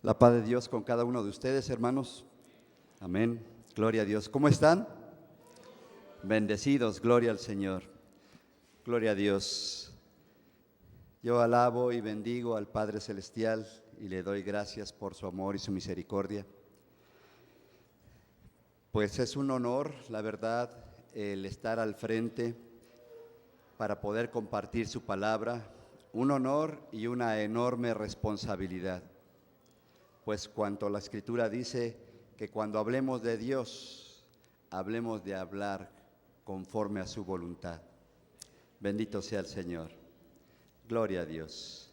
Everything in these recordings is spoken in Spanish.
La paz de Dios con cada uno de ustedes, hermanos. Amén. Gloria a Dios. ¿Cómo están? Bendecidos, gloria al Señor. Gloria a Dios. Yo alabo y bendigo al Padre Celestial y le doy gracias por su amor y su misericordia. Pues es un honor, la verdad, el estar al frente para poder compartir su palabra. Un honor y una enorme responsabilidad. Pues cuanto la Escritura dice que cuando hablemos de Dios, hablemos de hablar conforme a su voluntad. Bendito sea el Señor. Gloria a Dios.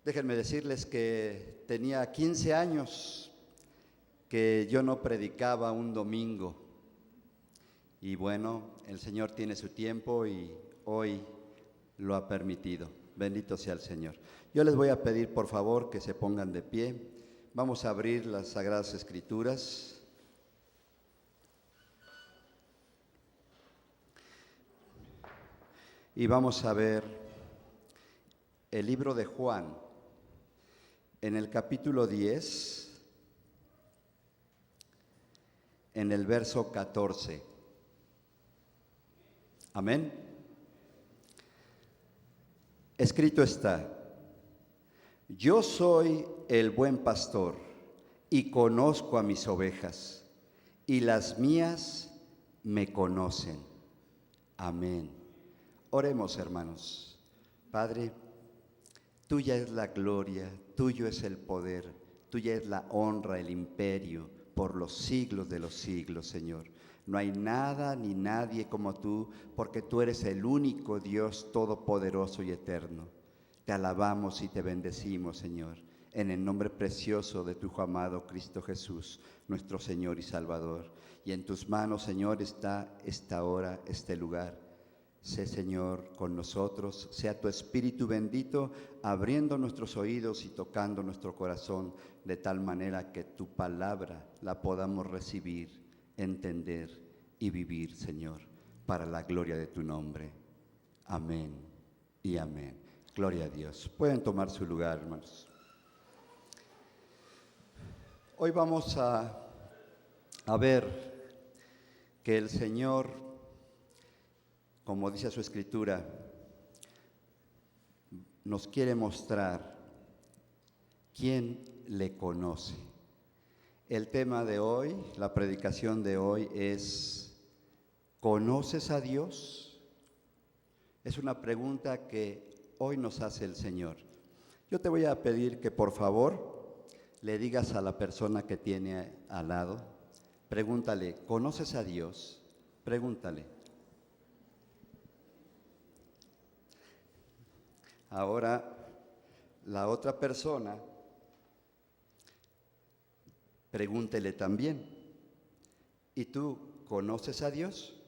Déjenme decirles que tenía 15 años que yo no predicaba un domingo. Y bueno, el Señor tiene su tiempo y hoy lo ha permitido. Bendito sea el Señor. Yo les voy a pedir, por favor, que se pongan de pie. Vamos a abrir las Sagradas Escrituras. Y vamos a ver el libro de Juan, en el capítulo 10, en el verso 14. Amén. Escrito está: yo soy el buen pastor y conozco a mis ovejas, y las mías me conocen. Amén. Oremos, hermanos. Padre, tuya es la gloria, tuyo es el poder, tuya es la honra, el imperio, por los siglos de los siglos, Señor. No hay nada ni nadie como tú, porque tú eres el único Dios todopoderoso y eterno. Te alabamos y te bendecimos, Señor, en el nombre precioso de tu Hijo amado Cristo Jesús, nuestro Señor y Salvador. Y en tus manos, Señor, está esta hora, este lugar. Sé, Señor, con nosotros, sea tu Espíritu bendito, abriendo nuestros oídos y tocando nuestro corazón, de tal manera que tu palabra la podamos recibir, entender y vivir, Señor, para la gloria de tu nombre. Amén y amén. Gloria a Dios. Pueden tomar su lugar, hermanos. Hoy vamos a ver que el Señor, como dice su Escritura, nos quiere mostrar quién le conoce. El tema de hoy, la predicación de hoy es: ¿conoces a Dios? Es una pregunta que hoy nos hace el Señor. Yo te voy a pedir que por favor le digas a la persona que tiene al lado, pregúntale: ¿conoces a Dios? Pregúntale. Ahora, la otra persona, pregúntele también: ¿y tú conoces a Dios?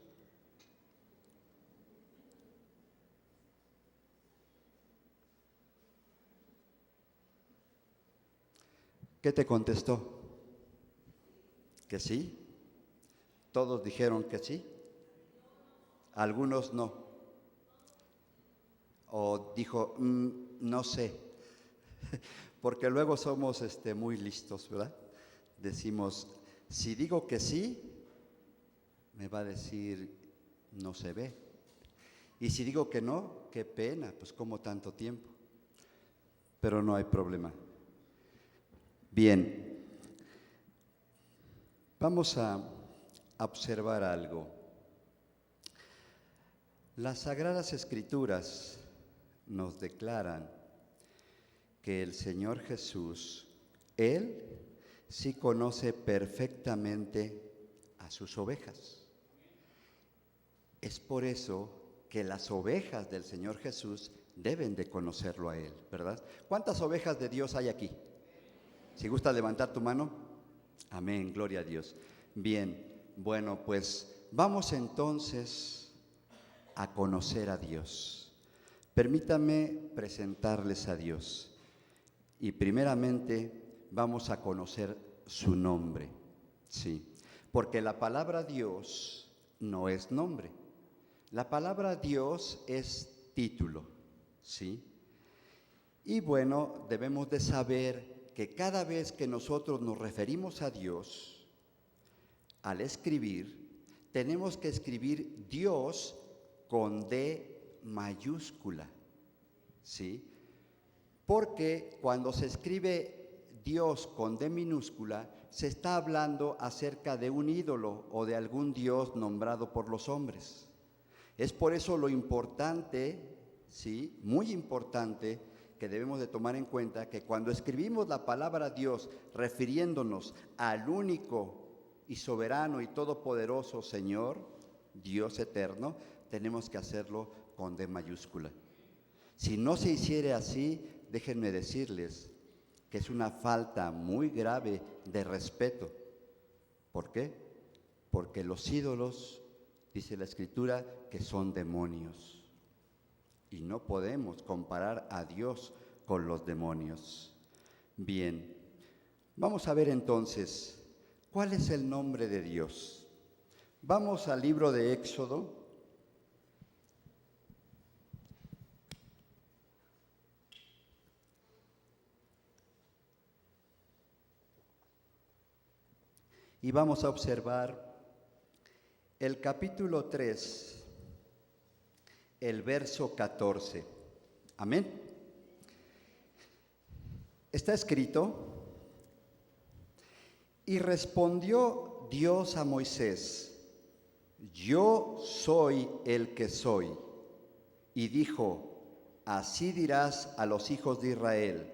¿Qué te contestó? ¿Que sí? ¿Todos dijeron que sí? Algunos no. O dijo, no sé, porque luego somos muy listos, ¿verdad? Decimos, si digo que sí, me va a decir, no se ve. Y si digo que no, qué pena, pues como tanto tiempo. Pero no hay problema. Bien, vamos a observar algo. Las Sagradas Escrituras nos declaran que el Señor Jesús, Él sí conoce perfectamente a sus ovejas. Es por eso que las ovejas del Señor Jesús deben de conocerlo a Él, ¿verdad? ¿Cuántas ovejas de Dios hay aquí? Si gusta levantar tu mano. Amén, gloria a Dios. Bien, bueno, pues vamos entonces a conocer a Dios. Permítame presentarles a Dios. Y primeramente vamos a conocer su nombre, sí, porque la palabra Dios no es nombre. La palabra Dios es título, ¿sí? Y bueno, debemos de saber que cada vez que nosotros nos referimos a Dios, al escribir, tenemos que escribir Dios con D mayúscula, ¿sí? Porque cuando se escribe Dios con D minúscula, se está hablando acerca de un ídolo o de algún Dios nombrado por los hombres. Es por eso lo importante, ¿sí? Muy importante, que debemos de tomar en cuenta que cuando escribimos la palabra Dios refiriéndonos al único y soberano y todopoderoso Señor, Dios eterno, tenemos que hacerlo con D mayúscula. Si no se hiciera así, déjenme decirles que es una falta muy grave de respeto. ¿Por qué? Porque los ídolos, dice la Escritura, que son demonios. Y no podemos comparar a Dios con los demonios. Bien, vamos a ver entonces, ¿cuál es el nombre de Dios? Vamos al libro de Éxodo. Y vamos a observar el capítulo 3, el verso 14. Amén. Está escrito: y respondió Dios a Moisés: yo soy el que soy. Y dijo: así dirás a los hijos de Israel: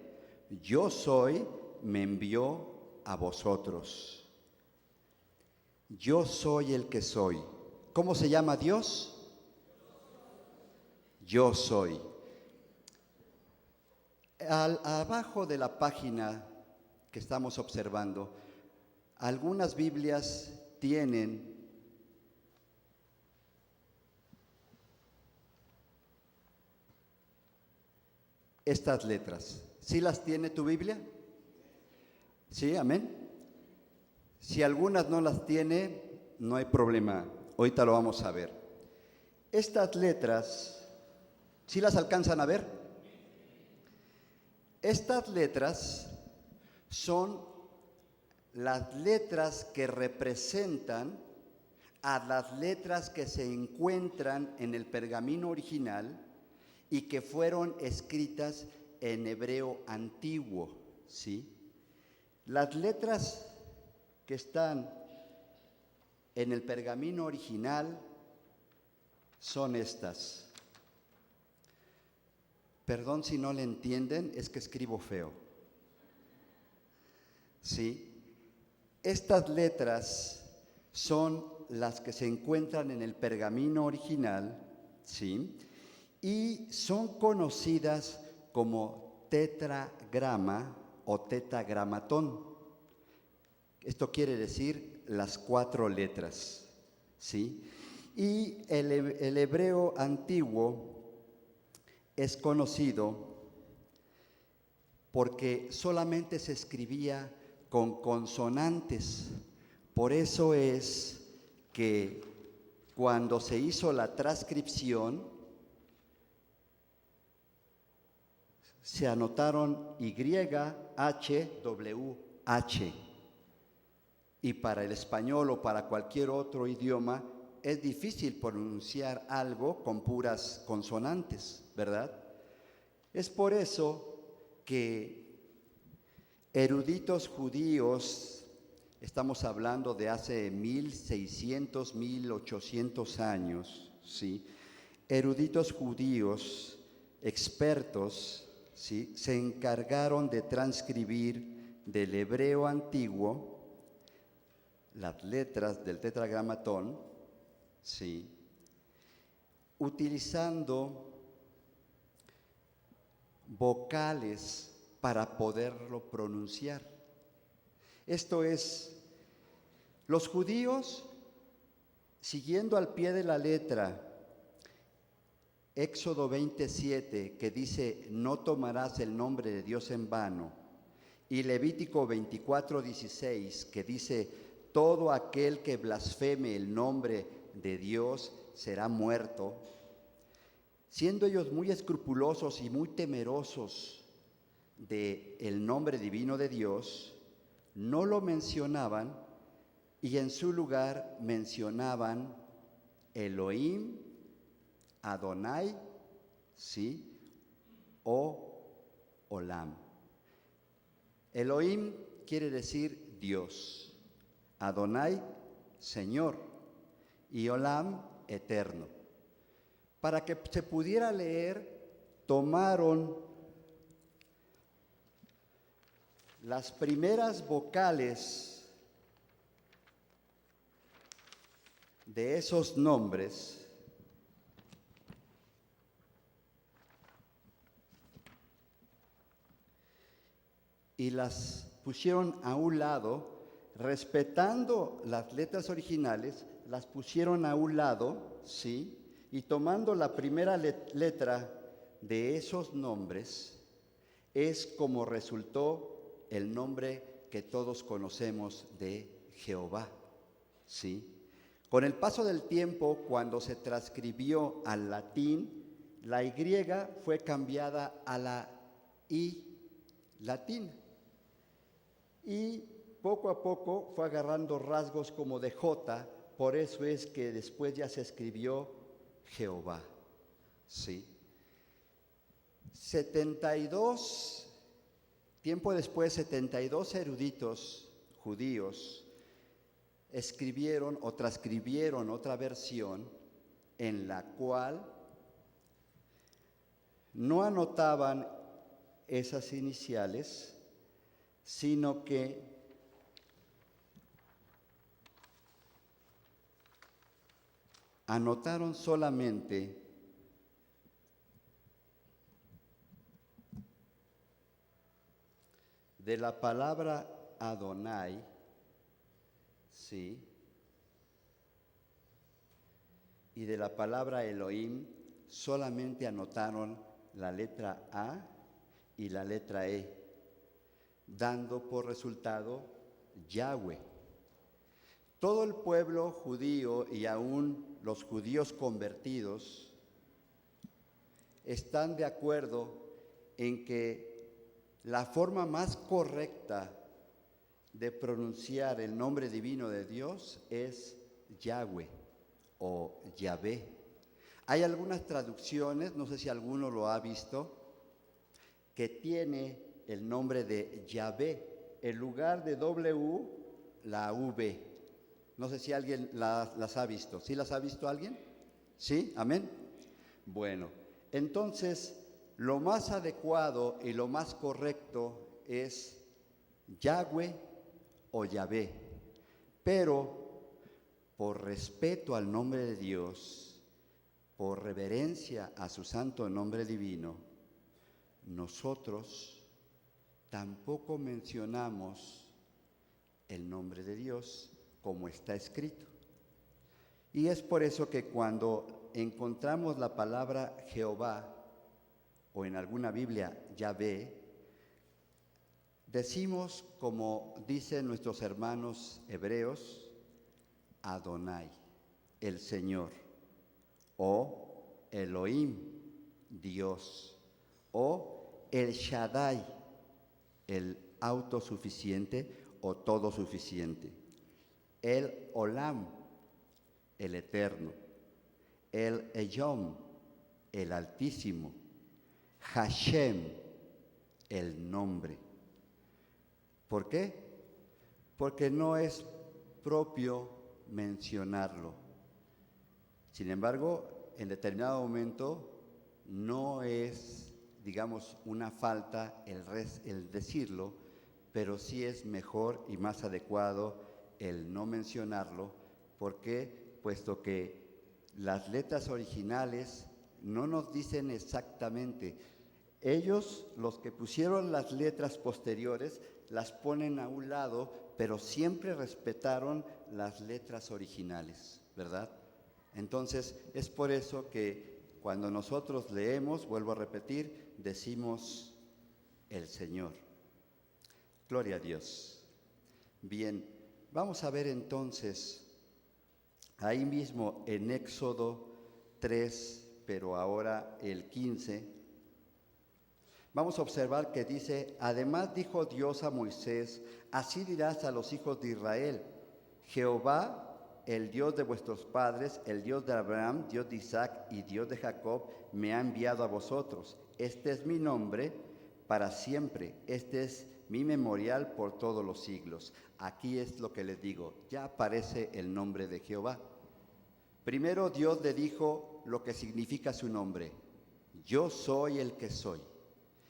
yo soy, me envió a vosotros. Yo soy el que soy. ¿Cómo se llama Dios? Yo soy. Abajo de la página que estamos observando, algunas Biblias tienen estas letras. ¿Sí las tiene tu Biblia? ¿Sí? Amén. Si algunas no las tiene, no hay problema. Ahorita lo vamos a ver. Estas letras, ¿sí las alcanzan a ver? Estas letras son las letras que representan a las letras que se encuentran en el pergamino original y que fueron escritas en hebreo antiguo, ¿sí? Las letras que están en el pergamino original son estas. Perdón si no le entienden, es que escribo feo. ¿Sí? Estas letras son las que se encuentran en el pergamino original, ¿sí? Y son conocidas como tetragrama o tetragramatón. Esto quiere decir las 4 letras, ¿sí? Y el hebreo antiguo es conocido porque solamente se escribía con consonantes. Por eso es que cuando se hizo la transcripción, se anotaron YHWH. Y para el español o para cualquier otro idioma es difícil pronunciar algo con puras consonantes, ¿verdad? Es por eso que eruditos judíos, estamos hablando de hace 1600, 1800 años, ¿sí? Eruditos judíos, expertos, ¿sí? Se encargaron de transcribir del hebreo antiguo las letras del tetragramatón, ¿sí? Utilizando vocales para poderlo pronunciar. Esto es, los judíos, siguiendo al pie de la letra Éxodo 27, que dice: no tomarás el nombre de Dios en vano, y Levítico 24:16, que dice: todo aquel que blasfeme el nombre de Dios será muerto. siendo ellos muy escrupulosos y muy temerosos del nombre divino de Dios, no lo mencionaban y en su lugar mencionaban Elohim, Adonai, ¿sí? O Olam. Elohim quiere decir Dios, Adonai, Señor, y Olam, eterno. Para que se pudiera leer, tomaron las primeras vocales de esos nombres y las pusieron a un lado, respetando las letras originales, las pusieron a un lado, ¿sí? Y tomando la primera letra de esos nombres, es como resultó el nombre que todos conocemos de Jehová, ¿sí? Con el paso del tiempo, cuando se transcribió al latín, la Y fue cambiada a la I latina. Y poco a poco fue agarrando rasgos como de J, por eso es que después ya se escribió Jehová, ¿sí? 72 eruditos judíos escribieron o transcribieron otra versión en la cual no anotaban esas iniciales, sino que anotaron solamente de la palabra Adonai, ¿sí? Y de la palabra Elohim solamente anotaron la letra A y la letra E, dando por resultado Yahweh. Todo el pueblo judío y aún los judíos convertidos están de acuerdo en que la forma más correcta de pronunciar el nombre divino de Dios es Yahweh o Yahvé. Hay algunas traducciones, no sé si alguno lo ha visto, que tiene el nombre de Yahvé, en lugar de W, la V. No sé si alguien las ha visto. ¿Sí las ha visto alguien? ¿Sí? ¿Amén? Bueno, entonces lo más adecuado y lo más correcto es Yahweh o Yahvé. Pero por respeto al nombre de Dios, por reverencia a su santo nombre divino, nosotros tampoco mencionamos el nombre de Dios como está escrito. Y es por eso que cuando encontramos la palabra Jehová, o en alguna Biblia Yahvé, decimos, como dicen nuestros hermanos hebreos, Adonai, el Señor, o Elohim, Dios, o El Shaddai, el autosuficiente o todo suficiente, el Olam, el eterno, el Eyom, el altísimo, Hashem, el nombre. ¿Por qué? Porque no es propio mencionarlo. Sin embargo, en determinado momento no es, digamos, una falta el decirlo, pero sí es mejor y más adecuado el no mencionarlo. ¿Por qué? Puesto que las letras originales no nos dicen exactamente. Ellos, los que pusieron las letras posteriores, las ponen a un lado, pero siempre respetaron las letras originales, ¿verdad? Entonces, es por eso que cuando nosotros leemos, vuelvo a repetir, decimos el Señor. Gloria a Dios. Bien, vamos a ver entonces, ahí mismo en Éxodo 3, pero ahora el 15. Vamos a observar que dice: además dijo Dios a Moisés, así dirás a los hijos de Israel: Jehová, el Dios de vuestros padres, el Dios de Abraham, Dios de Isaac y Dios de Jacob, me ha enviado a vosotros. Este es mi nombre para siempre, este es mi memorial por todos los siglos. Aquí es lo que les digo, ya aparece el nombre de Jehová. Primero Dios le dijo lo que significa su nombre: yo soy el que soy.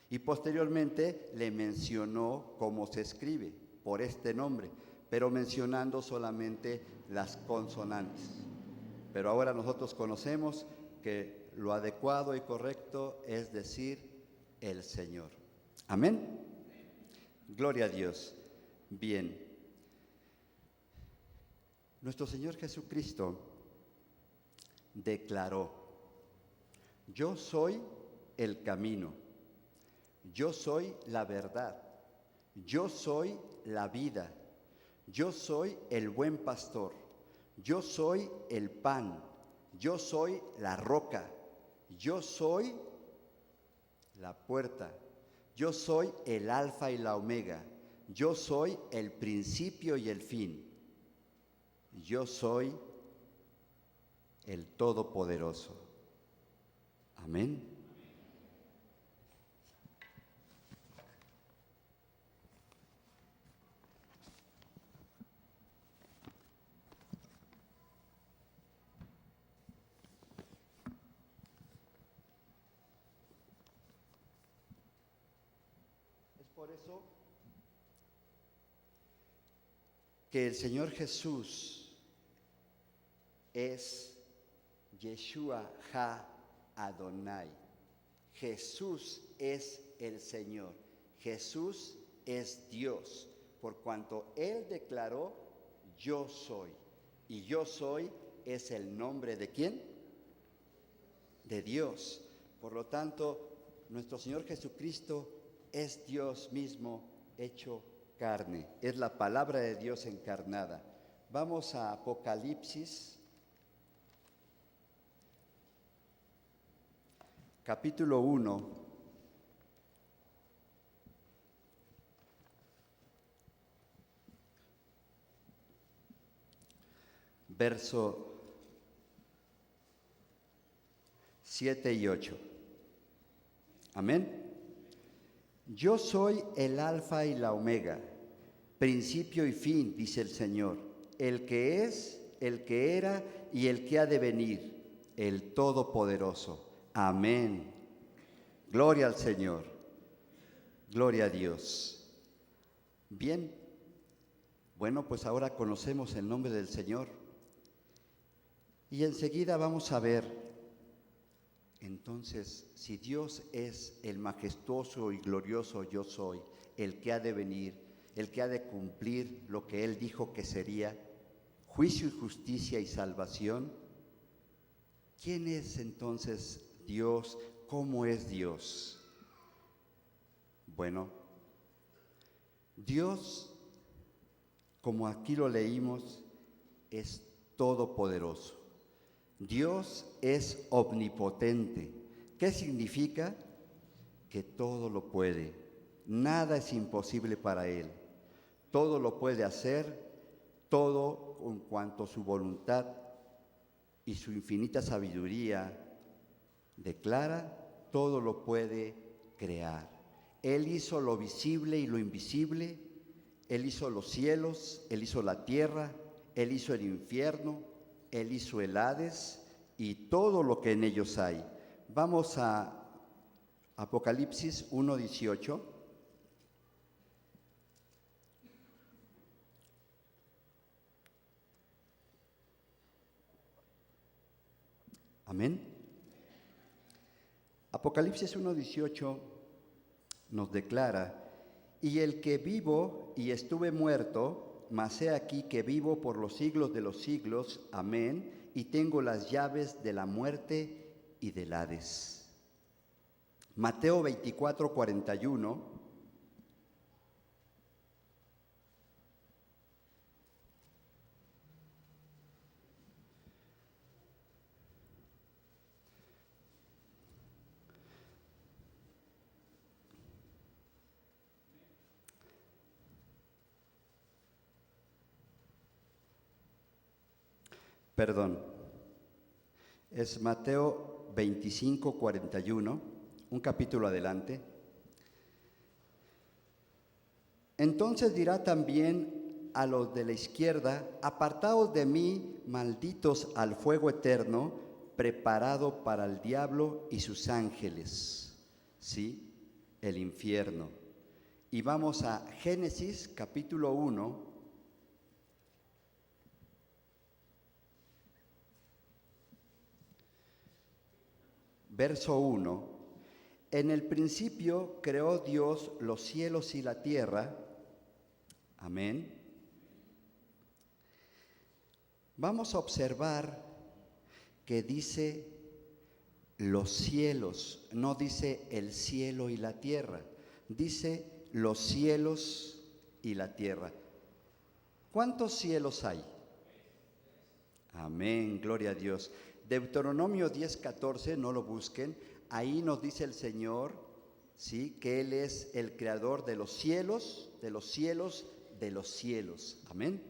Y posteriormente le mencionó cómo se escribe, por este nombre, pero mencionando solamente las consonantes. Pero ahora nosotros conocemos que lo adecuado y correcto es decir el Señor. Amén. Gloria a Dios. Bien. Nuestro Señor Jesucristo declaró: yo soy el camino, yo soy la verdad, yo soy la vida, yo soy el buen pastor, yo soy el pan, yo soy la roca, yo soy la puerta, yo soy el alfa y la omega, yo soy el principio y el fin, yo soy el Todopoderoso. Amén. Es por eso que el Señor Jesús es Yeshua Ha Adonai. Jesús es el Señor. Jesús es Dios, por cuanto Él declaró: yo soy. Y yo soy es el nombre ¿de quién? De Dios. Por lo tanto, nuestro Señor Jesucristo es Dios mismo hecho carne. Es la palabra de Dios encarnada. Vamos a Apocalipsis, capítulo 1, verso 7 y 8. Amén. Yo soy el alfa y la omega, principio y fin, dice el Señor, el que es, el que era y el que ha de venir, el Todopoderoso. Amén. Gloria al Señor. Gloria a Dios. Bien. Bueno, pues ahora conocemos el nombre del Señor. Y enseguida vamos a ver, entonces, si Dios es el majestuoso y glorioso yo soy, el que ha de venir, el que ha de cumplir lo que Él dijo que sería, juicio y justicia y salvación, ¿quién es entonces Dios? ¿Cómo es Dios? Bueno, Dios, como aquí lo leímos, es todopoderoso. Dios es omnipotente. ¿Qué significa? Que todo lo puede. Nada es imposible para Él. Todo lo puede hacer, todo en cuanto a su voluntad y su infinita sabiduría declara, todo lo puede crear. Él hizo lo visible y lo invisible, Él hizo los cielos, Él hizo la tierra, Él hizo el infierno, Él hizo el Hades y todo lo que en ellos hay. Vamos a Apocalipsis 1:18. Amén. Apocalipsis 1:18 nos declara: y el que vivo y estuve muerto, mas he aquí que vivo por los siglos de los siglos, amén, y tengo las llaves de la muerte y del Hades. Mateo 24:41. Perdón, es Mateo 25, 41, un capítulo adelante. Entonces dirá también a los de la izquierda: apartaos de mí, malditos, al fuego eterno, preparado para el diablo y sus ángeles. ¿Sí? El infierno. Y vamos a Génesis capítulo 1. Verso 1. En el principio creó Dios los cielos y la tierra. Amén. Vamos a observar que dice los cielos, no dice el cielo y la tierra, dice los cielos y la tierra. ¿Cuántos cielos hay? Amén, gloria a Dios. Deuteronomio 10:14, no lo busquen, ahí nos dice el Señor, ¿sí?, que Él es el creador de los cielos, de los cielos, de los cielos. Amén.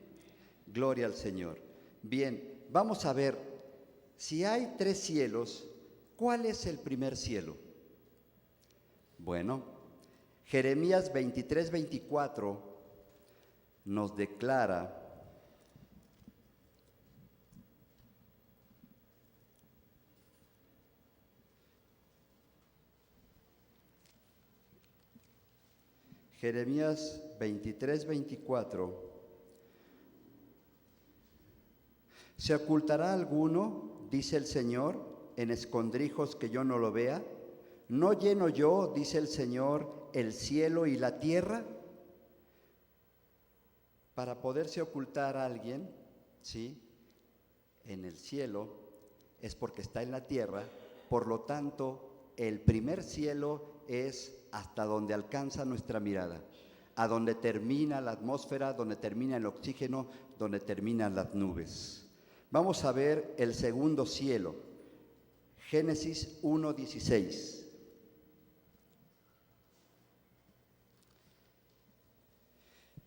Gloria al Señor. Bien, vamos a ver, si hay 3 cielos, ¿cuál es el primer cielo? Bueno, Jeremías 23:24 nos declara: Jeremías 23:24, ¿se ocultará alguno, dice el Señor, en escondrijos que yo no lo vea? ¿No lleno yo, dice el Señor, el cielo y la tierra? Para poderse ocultar a alguien, ¿sí?, en el cielo, es porque está en la tierra. Por lo tanto, el primer cielo es hasta donde alcanza nuestra mirada, a donde termina la atmósfera, donde termina el oxígeno, donde terminan las nubes. Vamos a ver el segundo cielo, Génesis 1:16.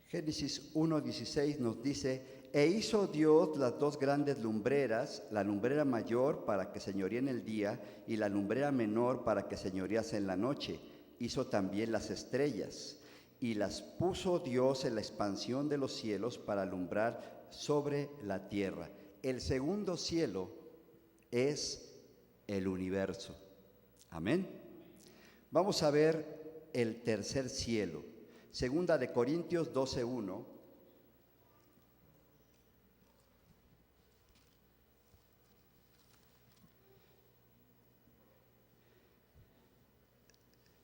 Génesis 1:16 nos dice: e hizo Dios las 2 grandes lumbreras, la lumbrera mayor para que señoríe en el día y la lumbrera menor para que señorease en la noche. Hizo también las estrellas y las puso Dios en la expansión de los cielos para alumbrar sobre la tierra. El segundo cielo es el universo. Amén. Vamos a ver el tercer cielo. Segunda de Corintios 12:1.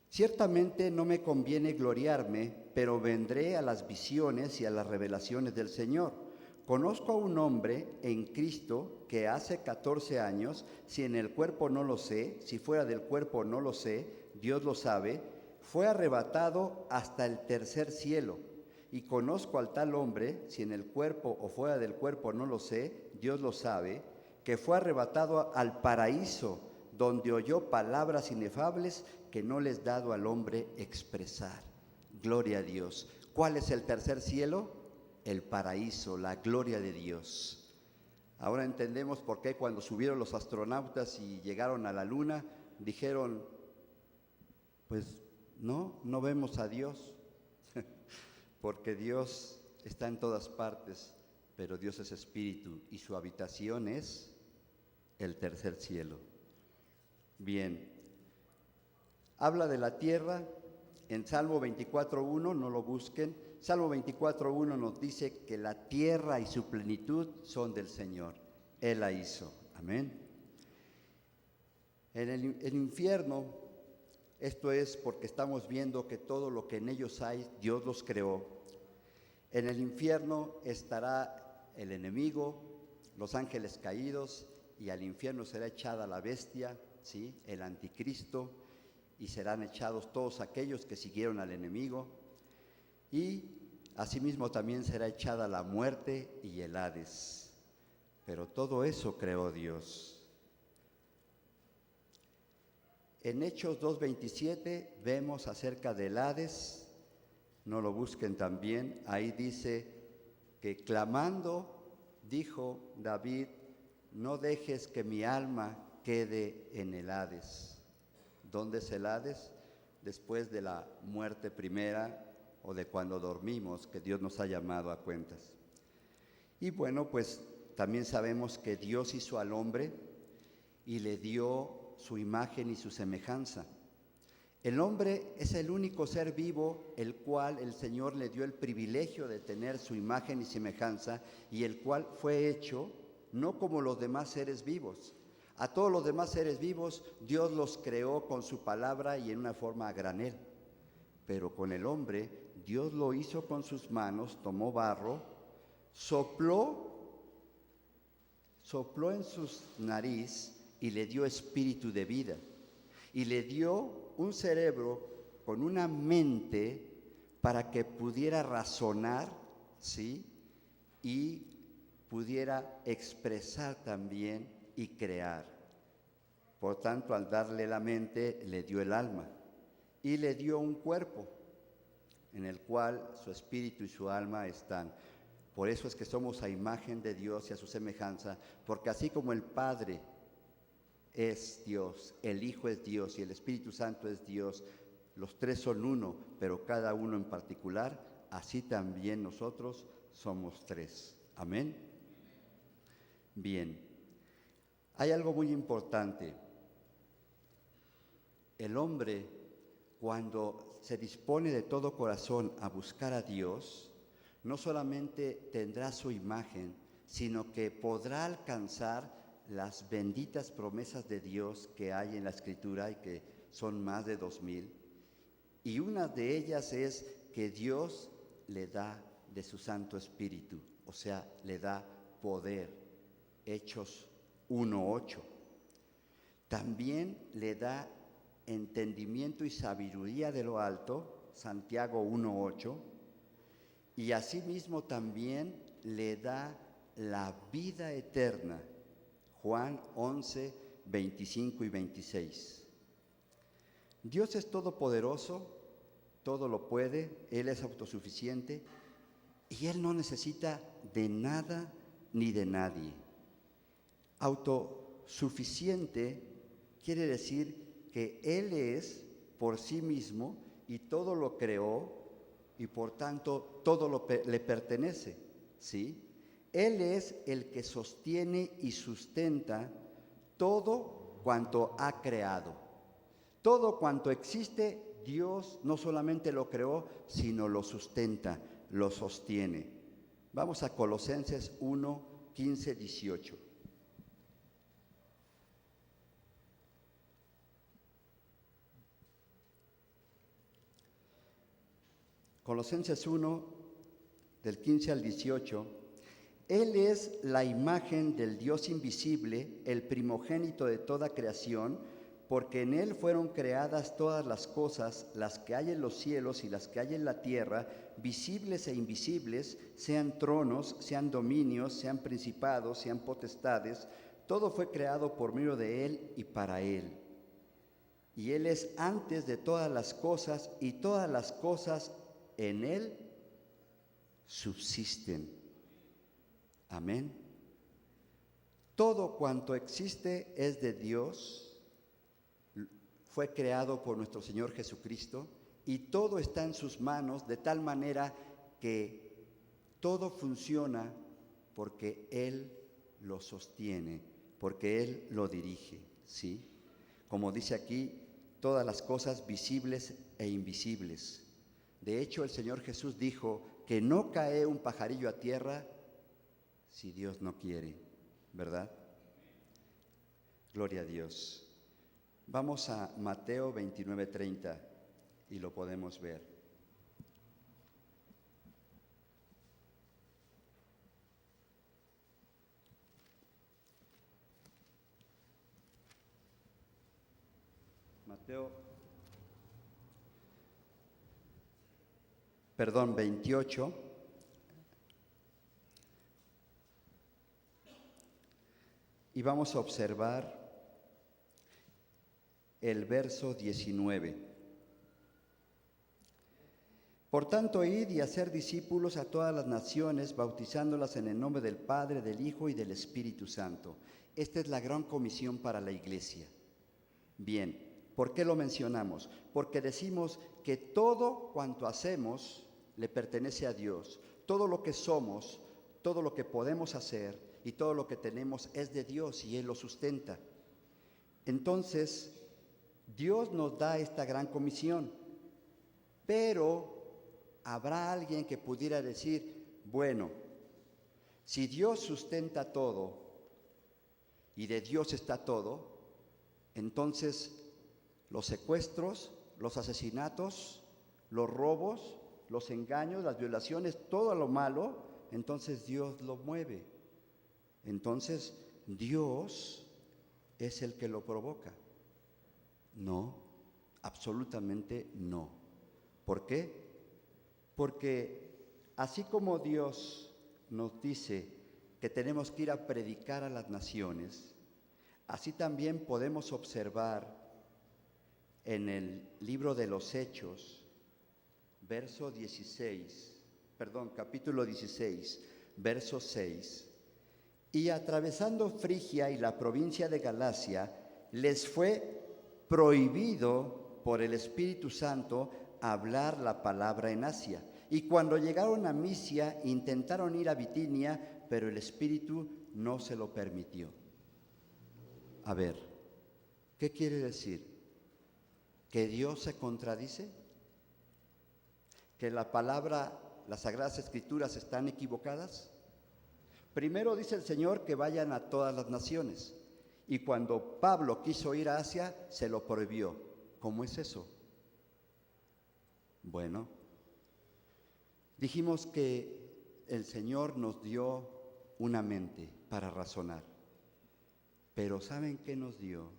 Ciertamente no me conviene gloriarme, pero vendré a las visiones y a las revelaciones del Señor. Conozco a un hombre en Cristo que hace 14 años, si en el cuerpo no lo sé, si fuera del cuerpo no lo sé, Dios lo sabe, fue arrebatado hasta el tercer cielo. Y conozco al tal hombre, si en el cuerpo o fuera del cuerpo no lo sé, Dios lo sabe, que fue arrebatado al paraíso, donde oyó palabras inefables que no les dado al hombre expresar. Gloria a Dios. ¿Cuál es el tercer cielo? El paraíso, la gloria de Dios. Ahora entendemos por qué cuando subieron los astronautas y llegaron a la luna, dijeron: pues no vemos a Dios, porque Dios está en todas partes, pero Dios es espíritu y su habitación es el tercer cielo. Bien, habla de la tierra en Salmo 24:1, no lo busquen. Salmo 24:1 nos dice que la tierra y su plenitud son del Señor. Él la hizo. Amén. En el infierno, esto es porque estamos viendo que todo lo que en ellos hay, Dios los creó. En el infierno estará el enemigo, los ángeles caídos, y al infierno será echada la bestia, ¿sí?, el anticristo, y serán echados todos aquellos que siguieron al enemigo, y asimismo también será echada la muerte y el Hades. Pero todo eso creó Dios. En Hechos 2:27 vemos acerca del Hades, no lo busquen también, ahí dice que clamando, dijo David: no dejes que mi alma quede en el Hades. ¿Dónde es el Hades? Después de la muerte primera o de cuando dormimos, que Dios nos ha llamado a cuentas. Y bueno, pues también sabemos que Dios hizo al hombre y le dio su imagen y su semejanza. El hombre es el único ser vivo el cual el Señor le dio el privilegio de tener su imagen y semejanza, y el cual fue hecho no como los demás seres vivos. A todos los demás seres vivos Dios los creó con su palabra y en una forma a granel. Pero con el hombre Dios lo hizo con sus manos, tomó barro, sopló en su nariz y le dio espíritu de vida. Y le dio un cerebro con una mente para que pudiera razonar, ¿sí? Y pudiera expresar también y crear. Por tanto, al darle la mente, le dio el alma y le dio un cuerpo en el cual su espíritu y su alma están. Por eso es que somos a imagen de Dios y a su semejanza, porque así como el Padre es Dios, el Hijo es Dios y el Espíritu Santo es Dios, los tres son uno, pero cada uno en particular, así también nosotros somos tres. Amén. Bien, hay algo muy importante. El hombre, cuando se dispone de todo corazón a buscar a Dios, no solamente tendrá su imagen, sino que podrá alcanzar las benditas promesas de Dios que hay en la Escritura y que son más de 2000. Y una de ellas es que Dios le da de su Santo Espíritu, o sea, le da poder. Hechos 1:8. También le da entendimiento y sabiduría de lo alto, Santiago 1:8. Y asimismo también le da la vida eterna, Juan 11:25 y 26. Dios es todopoderoso, todo lo puede, Él es autosuficiente y Él no necesita de nada ni de nadie. Autosuficiente quiere decir que Él es por sí mismo y todo lo creó y por tanto todo le pertenece, ¿sí? Él es el que sostiene y sustenta todo cuanto ha creado. Todo cuanto existe, Dios no solamente lo creó, sino lo sustenta, lo sostiene. Vamos a Colosenses 1:15, 18. Colosenses 1, del 15 al 18. Él es la imagen del Dios invisible, el primogénito de toda creación, porque en Él fueron creadas todas las cosas, las que hay en los cielos y las que hay en la tierra, visibles e invisibles, sean tronos, sean dominios, sean principados, sean potestades. Todo fue creado por medio de Él y para Él. Y Él es antes de todas las cosas, y todas las cosas en Él subsisten. Amén. Todo cuanto existe es de Dios, fue creado por nuestro Señor Jesucristo, y todo está en sus manos, de tal manera que todo funciona porque Él lo sostiene, porque Él lo dirige, ¿sí? Como dice aquí, todas las cosas visibles e invisibles. De hecho, el Señor Jesús dijo que no cae un pajarillo a tierra si Dios no quiere, ¿verdad? Gloria a Dios. Vamos a Mateo 29:30 y lo podemos ver. Mateo 28. Y vamos a observar el verso 19. Por tanto, id y hacer discípulos a todas las naciones, bautizándolas en el nombre del Padre, del Hijo y del Espíritu Santo. Esta es la gran comisión para la iglesia. Bien, ¿por qué lo mencionamos? Porque decimos que todo cuanto hacemos le pertenece a Dios. Todo lo que somos, todo lo que podemos hacer y todo lo que tenemos es de Dios y Él lo sustenta. Entonces, Dios nos da esta gran comisión, pero habrá alguien que pudiera decir, bueno, si Dios sustenta todo y de Dios está todo, entonces los secuestros, los asesinatos, los robos, los engaños, las violaciones, todo lo malo, entonces Dios lo mueve. Entonces Dios es el que lo provoca. No, absolutamente no. ¿Por qué? Porque así como Dios nos dice que tenemos que ir a predicar a las naciones, así también podemos observar en el libro de los Hechos, capítulo 16, verso 6. Y atravesando Frigia y la provincia de Galacia, les fue prohibido por el Espíritu Santo hablar la palabra en Asia. Y cuando llegaron a Misia, intentaron ir a Bitinia, pero el Espíritu no se lo permitió. A ver, ¿qué quiere decir? ¿Que Dios se contradice? ¿Que la palabra, las Sagradas Escrituras están equivocadas? Primero dice el Señor que vayan a todas las naciones. Y cuando Pablo quiso ir a Asia, se lo prohibió. ¿Cómo es eso? Bueno, dijimos que el Señor nos dio una mente para razonar. Pero ¿saben qué nos dio?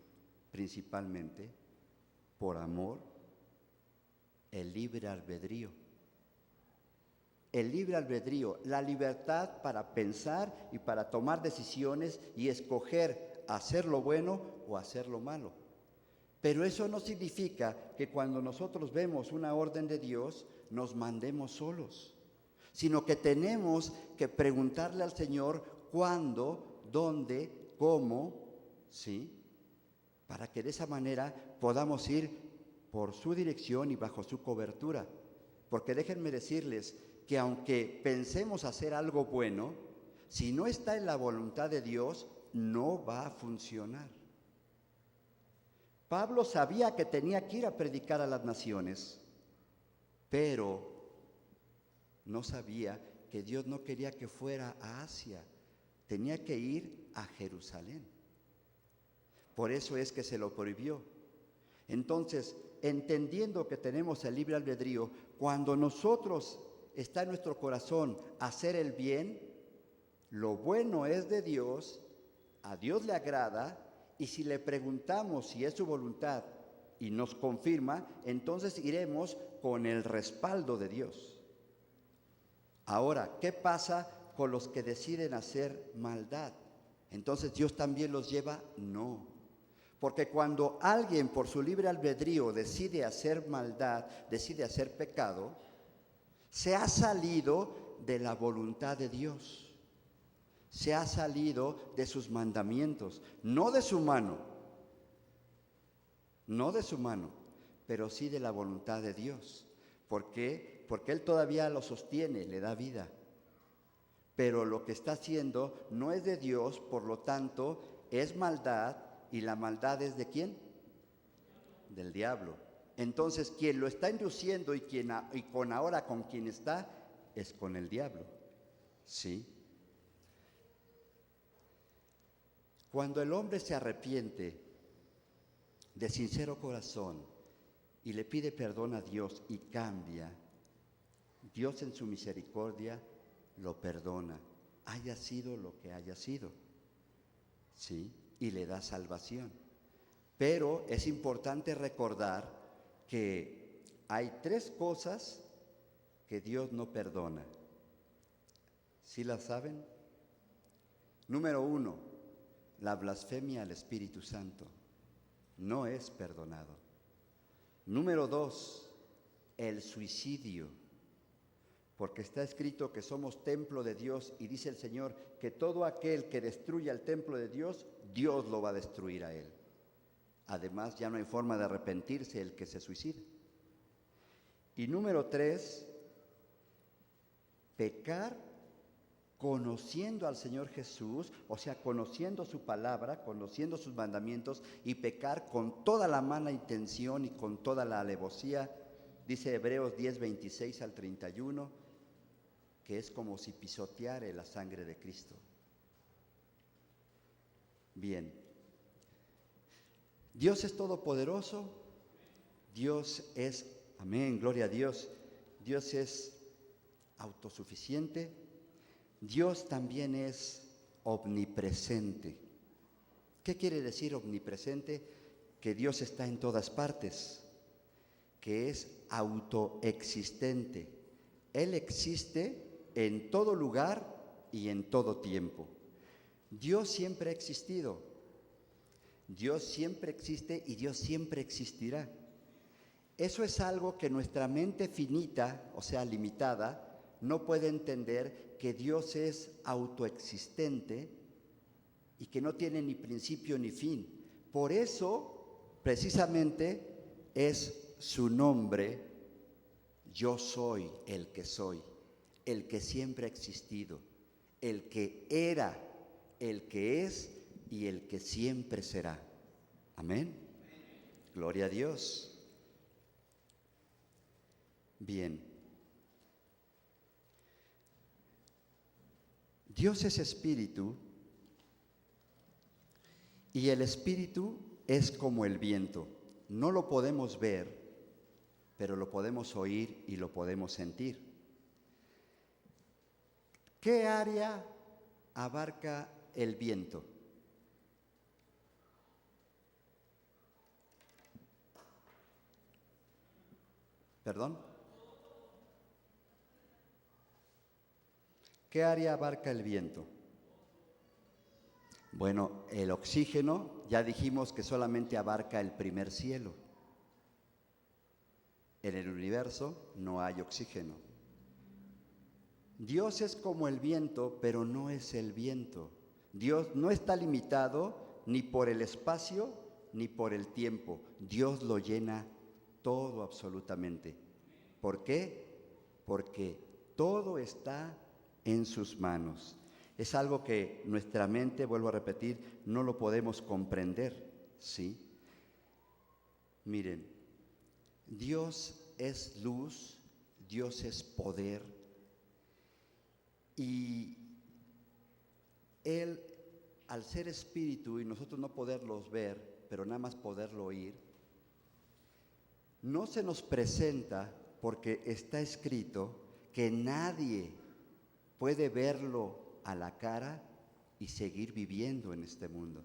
Principalmente, por amor, el libre albedrío. El libre albedrío, la libertad para pensar y para tomar decisiones y escoger hacer lo bueno o hacer lo malo. Pero eso no significa que cuando nosotros vemos una orden de Dios nos mandemos solos, sino que tenemos que preguntarle al Señor cuándo, dónde, cómo, ¿sí? Para que de esa manera podamos ir por su dirección y bajo su cobertura. Porque déjenme decirles que aunque pensemos hacer algo bueno, si no está en la voluntad de Dios, no va a funcionar. Pablo sabía que tenía que ir a predicar a las naciones, pero no sabía que Dios no quería que fuera a Asia, tenía que ir a Jerusalén. Por eso es que se lo prohibió. Entonces, entendiendo que tenemos el libre albedrío, cuando nosotros está en nuestro corazón hacer el bien, lo bueno es de Dios, a Dios le agrada, y si le preguntamos si es su voluntad y nos confirma, entonces iremos con el respaldo de Dios. Ahora, ¿qué pasa con los que deciden hacer maldad? ¿Entonces Dios también los lleva? No. Porque cuando alguien por su libre albedrío decide hacer maldad, decide hacer pecado, se ha salido de la voluntad de Dios. Se ha salido de sus mandamientos, no de su mano, pero sí de la voluntad de Dios. ¿Por qué? Porque Él todavía lo sostiene, le da vida. Pero lo que está haciendo no es de Dios, por lo tanto, es maldad, y la maldad es ¿de quién? Del diablo. Entonces, quien lo está induciendo y con quien está, es con el diablo. ¿Sí? Cuando el hombre se arrepiente de sincero corazón y le pide perdón a Dios y cambia, Dios en su misericordia lo perdona, haya sido lo que haya sido, ¿sí? Y le da salvación. Pero es importante recordar que hay 3 cosas que Dios no perdona. ¿Sí las saben? Número 1, la blasfemia al Espíritu Santo no es perdonado. Número 2, el suicidio porque está escrito que somos templo de Dios y dice el Señor que todo aquel que destruya el templo de Dios, Dios lo va a destruir a él. Además, ya no hay forma de arrepentirse el que se suicida. Y número 3, pecar conociendo al Señor Jesús, o sea, conociendo su palabra, conociendo sus mandamientos, y pecar con toda la mala intención y con toda la alevosía, dice Hebreos 10, 26 al 31, que es como si pisoteara la sangre de Cristo. Bien, Dios es todopoderoso, Dios es, amén, gloria a Dios, Dios es autosuficiente, Dios también es omnipresente. ¿Qué quiere decir omnipresente? Que Dios está en todas partes, que es autoexistente. Él existe en todo lugar y en todo tiempo. Dios siempre ha existido, Dios siempre existe y Dios siempre existirá. Eso es algo que nuestra mente finita, o sea, limitada, no puede entender, que Dios es autoexistente y que no tiene ni principio ni fin. Por eso, precisamente, es su nombre, yo soy el que soy, el que siempre ha existido, el que era, el que es y el que siempre será. Amén. Gloria a Dios. Bien. Dios es espíritu y el espíritu es como el viento. No lo podemos ver, pero lo podemos oír y lo podemos sentir. ¿Qué área abarca el viento? ¿Perdón? ¿Qué área abarca el viento? Bueno, el oxígeno, ya dijimos que solamente abarca el primer cielo. En el universo no hay oxígeno. Dios es como el viento, pero no es el viento. Dios no está limitado ni por el espacio ni por el tiempo. Dios lo llena todo absolutamente. ¿Por qué? Porque todo está en sus manos. Es algo que nuestra mente, vuelvo a repetir, no lo podemos comprender, ¿sí? Miren, Dios es luz, Dios es poder, y Él, al ser espíritu y nosotros no poderlos ver, pero nada más poderlo oír, no se nos presenta porque está escrito que nadie puede verlo a la cara y seguir viviendo en este mundo.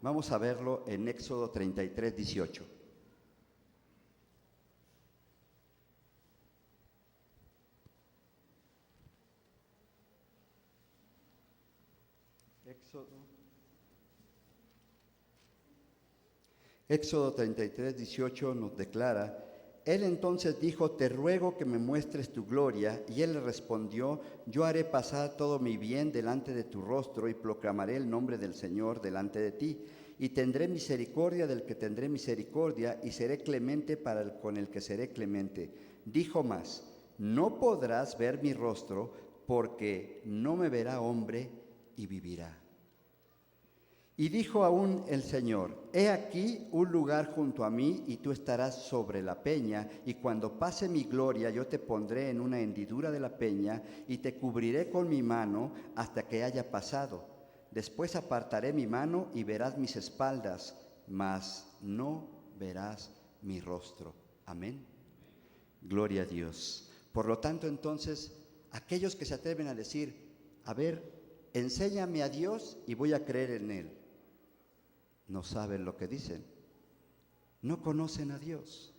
Vamos a verlo en Éxodo 33, 18. Éxodo 33, 18 nos declara: Él entonces dijo, te ruego que me muestres tu gloria. Y él le respondió, yo haré pasar todo mi bien delante de tu rostro y proclamaré el nombre del Señor delante de ti. Y tendré misericordia del que tendré misericordia y seré clemente con el que seré clemente. Dijo más, no podrás ver mi rostro porque no me verá hombre y vivirá. Y dijo aún el Señor, he aquí un lugar junto a mí y tú estarás sobre la peña, y cuando pase mi gloria yo te pondré en una hendidura de la peña y te cubriré con mi mano hasta que haya pasado. Después apartaré mi mano y verás mis espaldas, mas no verás mi rostro. Amén. Gloria a Dios. Por lo tanto, entonces, aquellos que se atreven a decir, a ver, enséñame a Dios y voy a creer en Él, no saben lo que dicen, no conocen a Dios,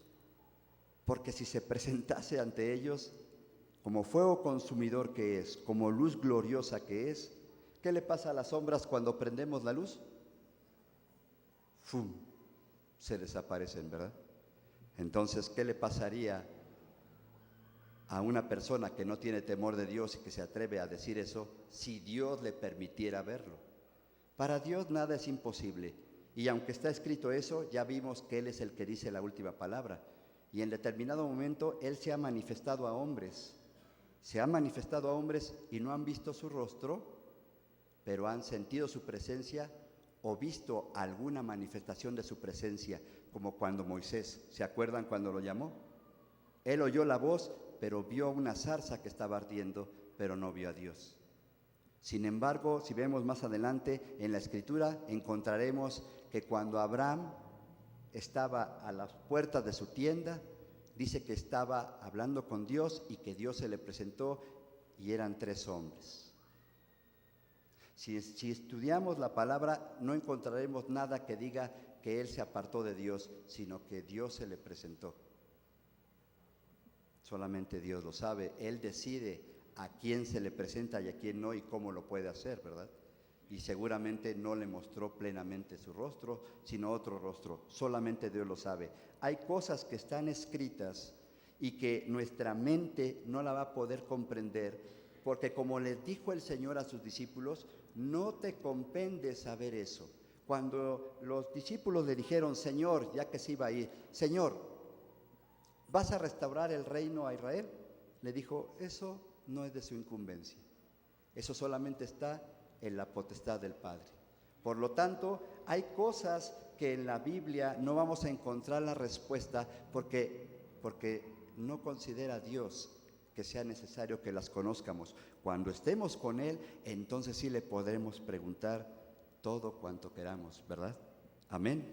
porque si se presentase ante ellos como fuego consumidor que es, como luz gloriosa que es, ¿qué le pasa a las sombras cuando prendemos la luz? ¡Fum! Se desaparecen, ¿verdad? Entonces, ¿qué le pasaría a una persona que no tiene temor de Dios y que se atreve a decir eso, si Dios le permitiera verlo. Para Dios nada es imposible. Y aunque está escrito eso, ya vimos que Él es el que dice la última palabra. Y en determinado momento Él se ha manifestado a hombres. Se ha manifestado a hombres y no han visto su rostro, pero han sentido su presencia o visto alguna manifestación de su presencia, como cuando Moisés, ¿se acuerdan cuando lo llamó? Él oyó la voz, pero vio una zarza que estaba ardiendo, pero no vio a Dios. Sin embargo, si vemos más adelante en la Escritura, encontraremos que cuando Abraham estaba a las puertas de su tienda, dice que estaba hablando con Dios y que Dios se le presentó y eran 3 hombres. Si estudiamos la palabra, no encontraremos nada que diga que él se apartó de Dios, sino que Dios se le presentó. Solamente Dios lo sabe. Él decide a quién se le presenta y a quién no y cómo lo puede hacer, ¿verdad? Y seguramente no le mostró plenamente su rostro, sino otro rostro. Solamente Dios lo sabe. Hay cosas que están escritas y que nuestra mente no la va a poder comprender, porque como les dijo el Señor a sus discípulos, no te compende saber eso. Cuando los discípulos le dijeron, Señor, ya que se iba a ir, Señor, ¿vas a restaurar el reino a Israel? Le dijo, eso no es de su incumbencia. Eso solamente está en la potestad del Padre. Por lo tanto, hay cosas que en la Biblia no vamos a encontrar la respuesta porque no considera Dios que sea necesario que las conozcamos. Cuando estemos con Él, entonces sí le podremos preguntar todo cuanto queramos, ¿verdad? Amén.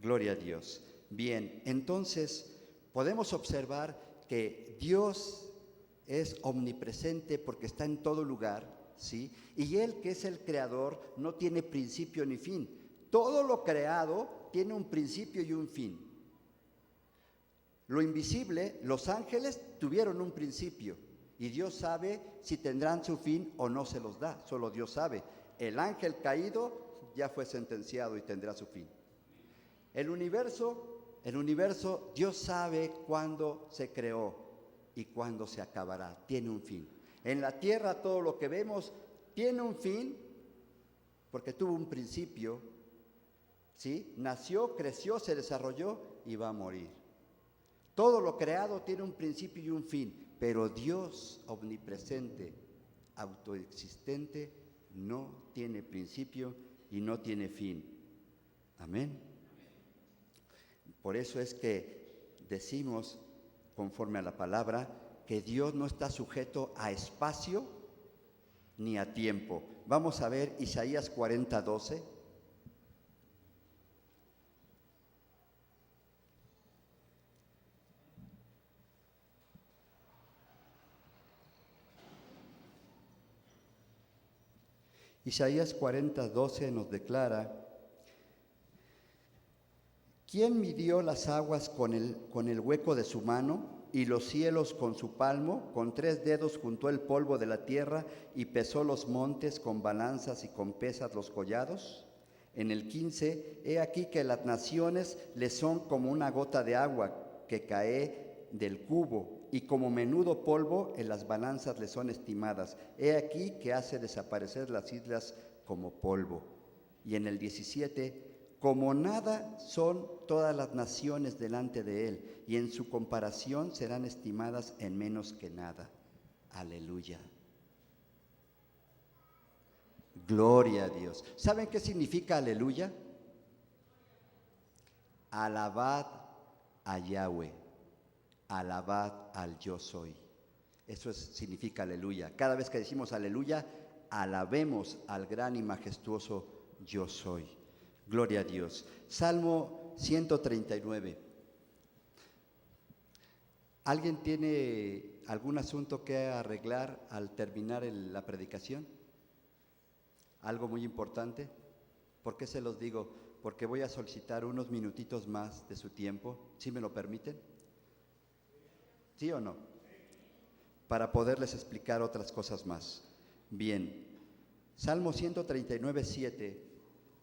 Gloria a Dios. Bien, entonces podemos observar que Dios es omnipresente porque está en todo lugar, ¿sí? Y Él, que es el creador, no tiene principio ni fin. Todo lo creado tiene un principio y un fin. Lo invisible, los ángeles tuvieron un principio y Dios sabe si tendrán su fin o no se los da, solo Dios sabe. El ángel caído ya fue sentenciado y tendrá su fin. El universo, Dios sabe cuándo se creó y cuándo se acabará, tiene un fin. En la tierra todo lo que vemos tiene un fin porque tuvo un principio, ¿sí? Nació, creció, se desarrolló y va a morir. Todo lo creado tiene un principio y un fin, pero Dios omnipresente, autoexistente, no tiene principio y no tiene fin. Amén. Por eso es que decimos, conforme a la palabra, que Dios no está sujeto a espacio ni a tiempo. Vamos a ver Isaías 40:12. Isaías 40:12 nos declara: ¿quién midió las aguas con el hueco de su mano y los cielos con su palmo? Con 3 dedos juntó el polvo de la tierra y pesó los montes con balanzas y con pesas los collados. En el 15, he aquí que las naciones le son como una gota de agua que cae del cubo, y como menudo polvo en las balanzas le son estimadas. He aquí que hace desaparecer las islas como polvo. Y en el 17, como nada son todas las naciones delante de él, y en su comparación serán estimadas en menos que nada. Aleluya. Gloria a Dios. ¿Saben qué significa aleluya? Alabad a Yahweh. Alabad al yo soy. Eso significa aleluya. Cada vez que decimos aleluya, alabemos al gran y majestuoso yo soy. Gloria a Dios. Salmo 139. ¿Alguien tiene algún asunto que arreglar al terminar la predicación? ¿Algo muy importante? ¿Por qué se los digo? Porque voy a solicitar unos minutitos más de su tiempo, ¿sí me lo permiten? ¿Sí o no? Para poderles explicar otras cosas más. Bien, Salmo 139:7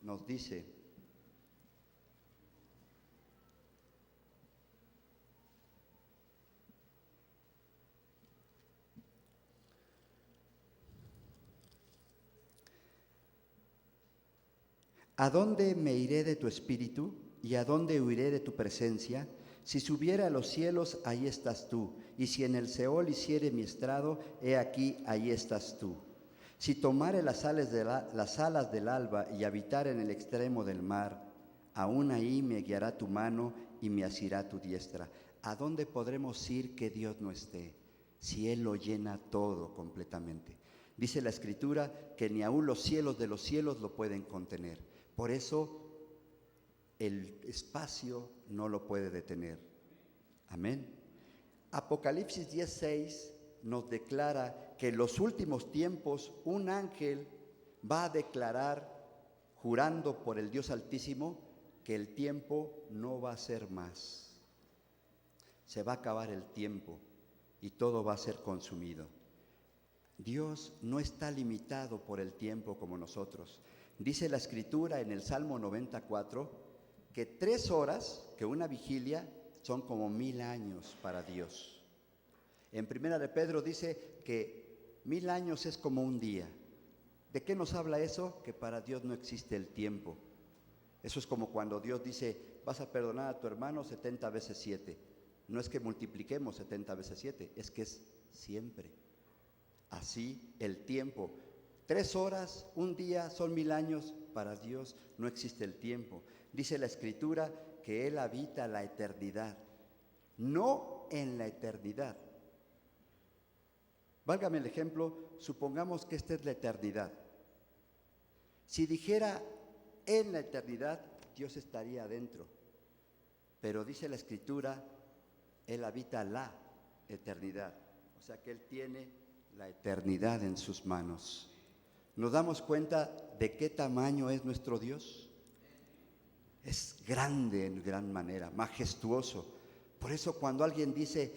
nos dice: ¿A dónde me iré de tu espíritu y a dónde huiré de tu presencia? Si subiera a los cielos, ahí estás tú, y si en el Seol hiciere mi estrado, he aquí, ahí estás tú. Si tomare las alas del alba y habitar en el extremo del mar, aún ahí me guiará tu mano y me asirá tu diestra. ¿A dónde podremos ir que Dios no esté? Si Él lo llena todo completamente. Dice la Escritura que ni aun los cielos de los cielos lo pueden contener. Por eso el espacio no lo puede detener. Amén. Apocalipsis 10:6 nos declara que en los últimos tiempos un ángel va a declarar, jurando por el Dios Altísimo, que el tiempo no va a ser más. Se va a acabar el tiempo y todo va a ser consumido. Dios no está limitado por el tiempo como nosotros. Dice la Escritura en el Salmo 94 que 3 horas, que una vigilia, son como 1000 años para Dios. En Primera de Pedro dice que 1000 años es como un día. ¿De qué nos habla eso? Que para Dios no existe el tiempo. Eso es como cuando Dios dice, vas a perdonar a tu hermano 70 veces 7. No es que multipliquemos 70 veces 7, es que es siempre. Así el tiempo. 3 horas, un día, son 1000 años. Para Dios no existe el tiempo. Dice la Escritura que Él habita la eternidad, no en la eternidad. Válgame el ejemplo, supongamos que esta es la eternidad. Si dijera en la eternidad, Dios estaría adentro. Pero dice la Escritura, Él habita la eternidad. O sea que Él tiene la eternidad en sus manos. ¿Nos damos cuenta de qué tamaño es nuestro Dios? Es grande en gran manera, majestuoso. Por eso cuando alguien dice,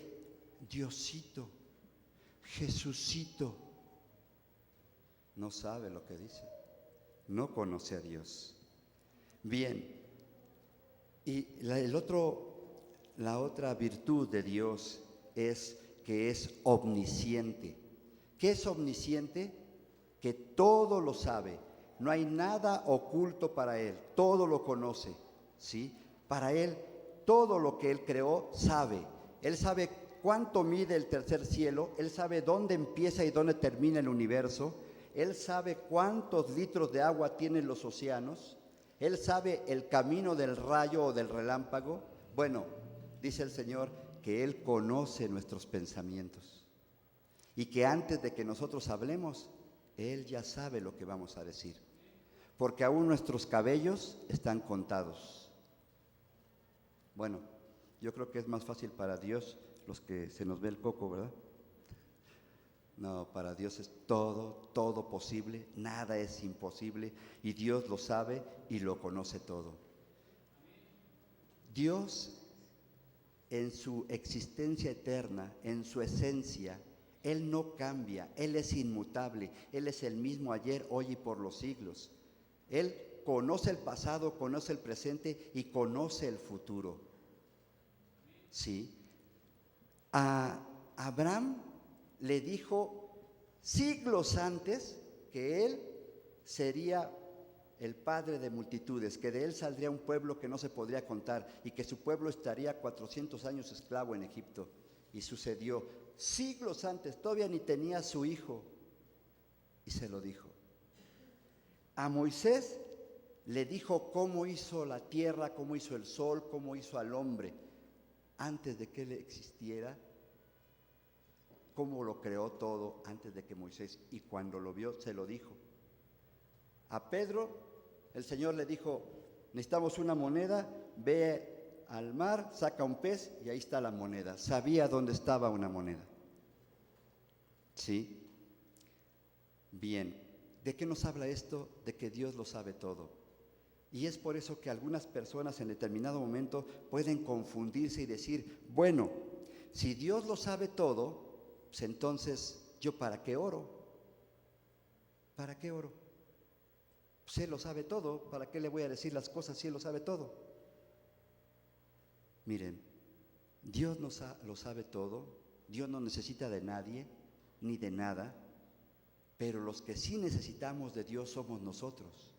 Diosito, Jesucito, no sabe lo que dice, no conoce a Dios. Bien, y la otra virtud de Dios es que es omnisciente. ¿Qué es omnisciente? Que todo lo sabe, no hay nada oculto para Él, todo lo conoce, ¿sí? Para Él, todo lo que Él creó sabe. Él sabe cuánto mide el tercer cielo, Él sabe dónde empieza y dónde termina el universo, Él sabe cuántos litros de agua tienen los océanos, Él sabe el camino del rayo o del relámpago. Bueno, dice el Señor que Él conoce nuestros pensamientos y que antes de que nosotros hablemos, Él ya sabe lo que vamos a decir, porque aún nuestros cabellos están contados. Bueno, yo creo que es más fácil para Dios los que se nos ve el coco, ¿verdad? No, para Dios es todo posible, nada es imposible, y Dios lo sabe y lo conoce todo. Dios, en su existencia eterna, en su esencia, Él no cambia, Él es inmutable, Él es el mismo ayer, hoy y por los siglos. Él conoce el pasado, conoce el presente y conoce el futuro. ¿Sí? A Abraham le dijo siglos antes que él sería el padre de multitudes, que de él saldría un pueblo que no se podría contar y que su pueblo estaría 400 años esclavo en Egipto. Y sucedió siglos antes, todavía ni tenía su hijo, y se lo dijo. A Moisés le dijo cómo hizo la tierra, cómo hizo el sol, cómo hizo al hombre, antes de que él existiera, cómo lo creó todo antes de que Moisés, y cuando lo vio se lo dijo. A Pedro el Señor le dijo, necesitamos una moneda, ve al mar, saca un pez y ahí está la moneda. Sabía dónde estaba una moneda. ¿Sí? Bien. ¿De qué nos habla esto? De que Dios lo sabe todo. Y es por eso que algunas personas en determinado momento pueden confundirse y decir, bueno, si Dios lo sabe todo, pues entonces, ¿yo para qué oro? ¿Para qué oro? Pues Él lo sabe todo, ¿para qué le voy a decir las cosas si Él lo sabe todo? Miren, Dios lo sabe todo, Dios no necesita de nadie ni de nada, pero los que sí necesitamos de Dios somos nosotros.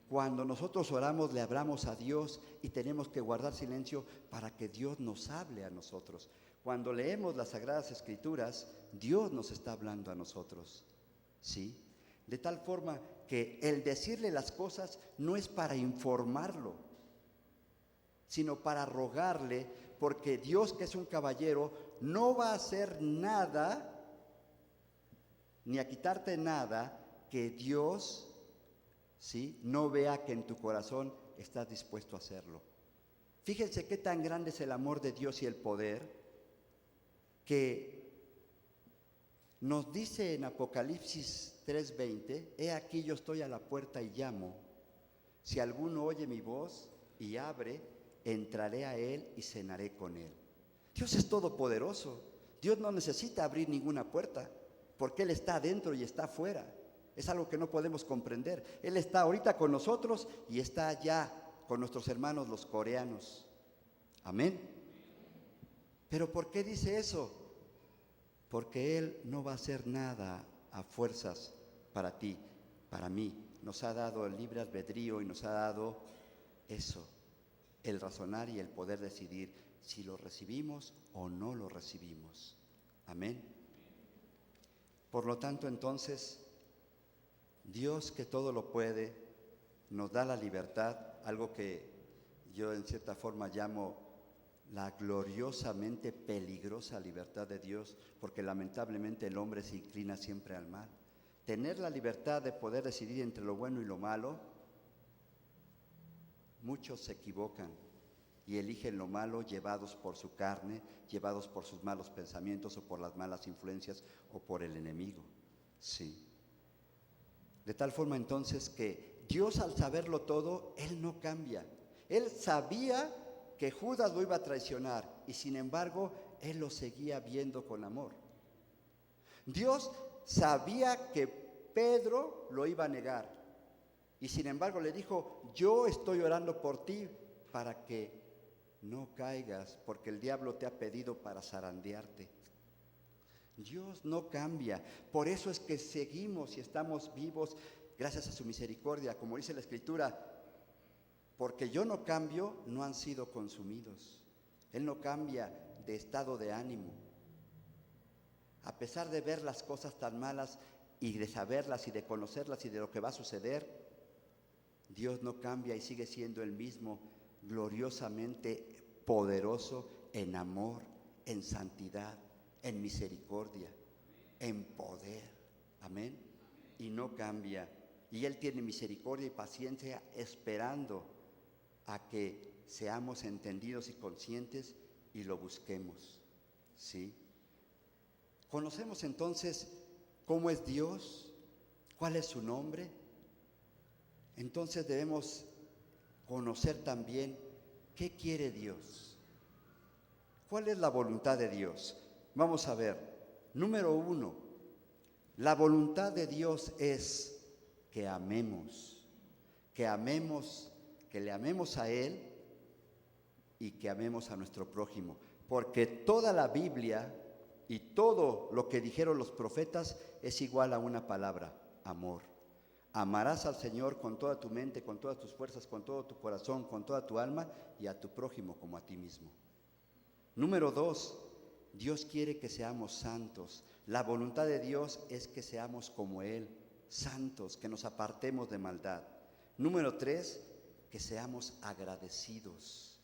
Cuando nosotros oramos, le hablamos a Dios y tenemos que guardar silencio para que Dios nos hable a nosotros. Cuando leemos las Sagradas Escrituras, Dios nos está hablando a nosotros, ¿sí? De tal forma que el decirle las cosas no es para informarlo, sino para rogarle, porque Dios, que es un caballero, no va a hacer nada, ni a quitarte nada, que Dios, ¿sí?, no vea que en tu corazón estás dispuesto a hacerlo. Fíjense qué tan grande es el amor de Dios y el poder, que nos dice en Apocalipsis 3:20, he aquí yo estoy a la puerta y llamo, si alguno oye mi voz y abre, entraré a él y cenaré con él. Dios es todopoderoso, Dios no necesita abrir ninguna puerta, porque Él está adentro y está afuera. Es algo que no podemos comprender. Él está ahorita con nosotros y está allá con nuestros hermanos los coreanos. Amén. ¿Pero por qué dice eso? Porque Él no va a hacer nada a fuerzas para ti, para mí. Nos ha dado el libre albedrío y nos ha dado eso, el razonar y el poder decidir si lo recibimos o no lo recibimos. Amén. Por lo tanto, entonces, Dios, que todo lo puede, nos da la libertad, algo que yo en cierta forma llamo la gloriosamente peligrosa libertad de Dios, porque lamentablemente el hombre se inclina siempre al mal. Tener la libertad de poder decidir entre lo bueno y lo malo, muchos se equivocan y eligen lo malo llevados por su carne, llevados por sus malos pensamientos o por las malas influencias o por el enemigo. Sí. De tal forma entonces que Dios, al saberlo todo, Él no cambia. Él sabía que Judas lo iba a traicionar y sin embargo Él lo seguía viendo con amor. Dios sabía que Pedro lo iba a negar y sin embargo le dijo, yo estoy orando por ti para que no caigas, porque el diablo te ha pedido para zarandearte. Dios no cambia, por eso es que seguimos y estamos vivos gracias a su misericordia, como dice la Escritura, porque yo no cambio, no han sido consumidos. Él no cambia de estado de ánimo. A pesar de ver las cosas tan malas y de saberlas y de conocerlas y de lo que va a suceder, Dios no cambia y sigue siendo el mismo, gloriosamente poderoso en amor, en santidad, en misericordia, en poder. Amén. Y no cambia. Y Él tiene misericordia y paciencia esperando a que seamos entendidos y conscientes y lo busquemos. ¿Sí? Conocemos entonces cómo es Dios, cuál es su nombre. Entonces debemos conocer también qué quiere Dios. ¿Cuál es la voluntad de Dios? Vamos a ver. Número 1, la voluntad de Dios es que amemos, que le amemos a Él y que amemos a nuestro prójimo. Porque toda la Biblia y todo lo que dijeron los profetas es igual a una palabra, amor. Amarás al Señor con toda tu mente, con todas tus fuerzas, con todo tu corazón, con toda tu alma y a tu prójimo como a ti mismo. Número 2, Dios quiere que seamos santos. La voluntad de Dios es que seamos como Él, santos, que nos apartemos de maldad. Número 3, que seamos agradecidos,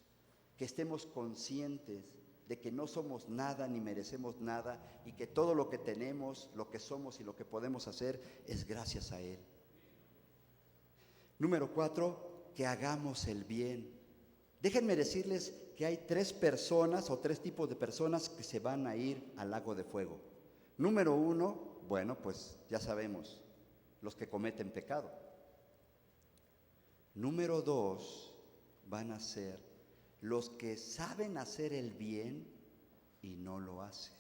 que estemos conscientes de que no somos nada ni merecemos nada y que todo lo que tenemos, lo que somos y lo que podemos hacer es gracias a Él. Número 4, que hagamos el bien. Déjenme decirles que hay 3 personas o 3 tipos de personas que se van a ir al lago de fuego. Número 1, bueno, pues ya sabemos, los que cometen pecado. Número 2, van a ser los que saben hacer el bien y no lo hacen.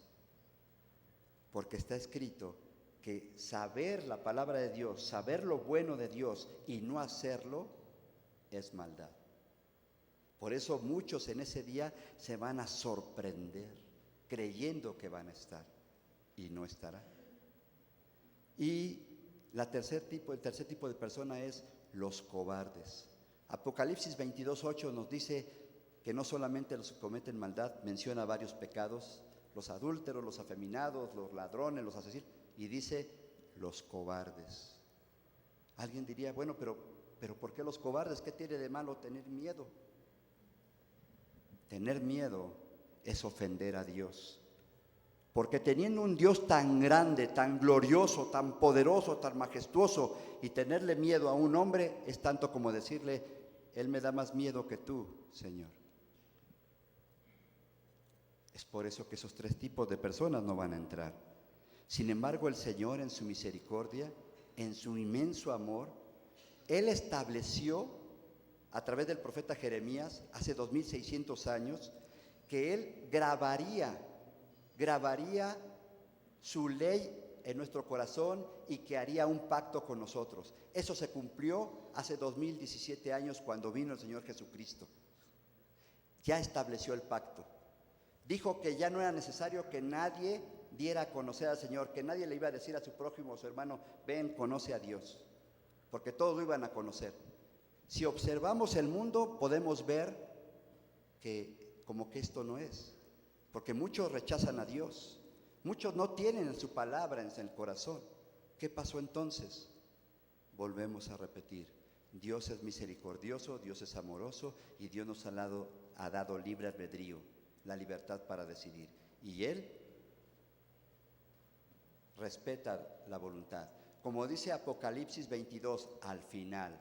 Porque está escrito que saber la palabra de Dios, saber lo bueno de Dios y no hacerlo es maldad. Por eso muchos en ese día se van a sorprender creyendo que van a estar y no estarán. Y el tercer tipo de persona es los cobardes. Apocalipsis 22:8 nos dice que no solamente los que cometen maldad, menciona varios pecados, los adúlteros, los afeminados, los ladrones, los asesinos, y dice los cobardes. Alguien diría, bueno, pero ¿por qué los cobardes? ¿Qué tiene de malo tener miedo? Tener miedo es ofender a Dios. Porque teniendo un Dios tan grande, tan glorioso, tan poderoso, tan majestuoso, y tenerle miedo a un hombre es tanto como decirle, Él me da más miedo que tú, Señor. Es por eso que esos tres tipos de personas no van a entrar. Sin embargo, el Señor en su misericordia, en su inmenso amor, Él estableció a través del profeta Jeremías, hace 2600 años, que Él grabaría su ley en nuestro corazón y que haría un pacto con nosotros. Eso se cumplió hace 2017 años cuando vino el Señor Jesucristo. Ya estableció el pacto. Dijo que ya no era necesario que nadie diera a conocer al Señor, que nadie le iba a decir a su prójimo o su hermano, ven, conoce a Dios, porque todos lo iban a conocer. Si observamos el mundo, podemos ver que como que esto no es, porque muchos rechazan a Dios, muchos no tienen en su palabra en el corazón. ¿Qué pasó entonces? Volvemos a repetir, Dios es misericordioso, Dios es amoroso y Dios nos ha dado libre albedrío, la libertad para decidir. Y Él respeta la voluntad. Como dice Apocalipsis 22 al final,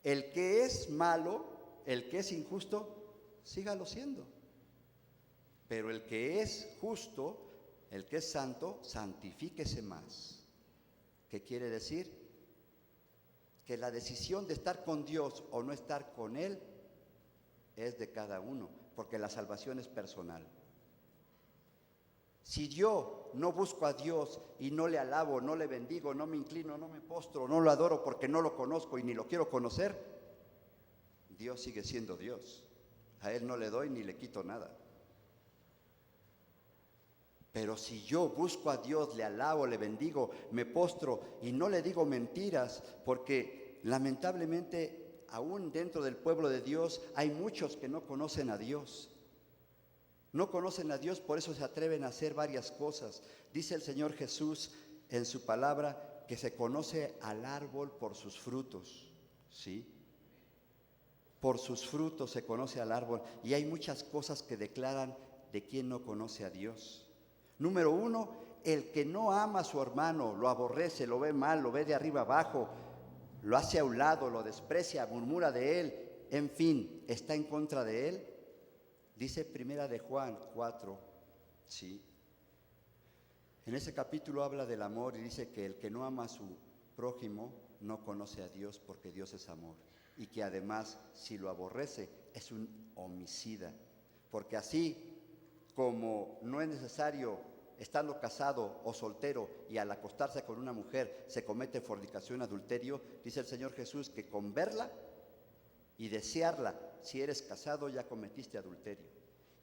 el que es malo, el que es injusto, sígalo siendo. Pero el que es justo, el que es santo, santifíquese más. ¿Qué quiere decir? Que la decisión de estar con Dios o no estar con Él es de cada uno, porque la salvación es personal. Si yo no busco a Dios y no le alabo, no le bendigo, no me inclino, no me postro, no lo adoro porque no lo conozco y ni lo quiero conocer, Dios sigue siendo Dios. A Él no le doy ni le quito nada. Pero si yo busco a Dios, le alabo, le bendigo, me postro y no le digo mentiras, porque lamentablemente aún dentro del pueblo de Dios hay muchos que no conocen a Dios. No conocen a Dios, por eso se atreven a hacer varias cosas. Dice el Señor Jesús en su palabra que se conoce al árbol por sus frutos, ¿sí? Por sus frutos se conoce al árbol, y hay muchas cosas que declaran de quién no conoce a Dios. Número 1, el que no ama a su hermano, lo aborrece, lo ve mal, lo ve de arriba abajo, lo hace a un lado, lo desprecia, murmura de él, en fin, está en contra de él. Dice Primera de Juan 4, ¿sí? En ese capítulo habla del amor y dice que el que no ama a su prójimo no conoce a Dios, porque Dios es amor. Y que además, si lo aborrece, es un homicida. Porque así como no es necesario, estando casado o soltero y al acostarse con una mujer se comete fornicación, adulterio, dice el Señor Jesús que con verla y desearla, si eres casado ya cometiste adulterio,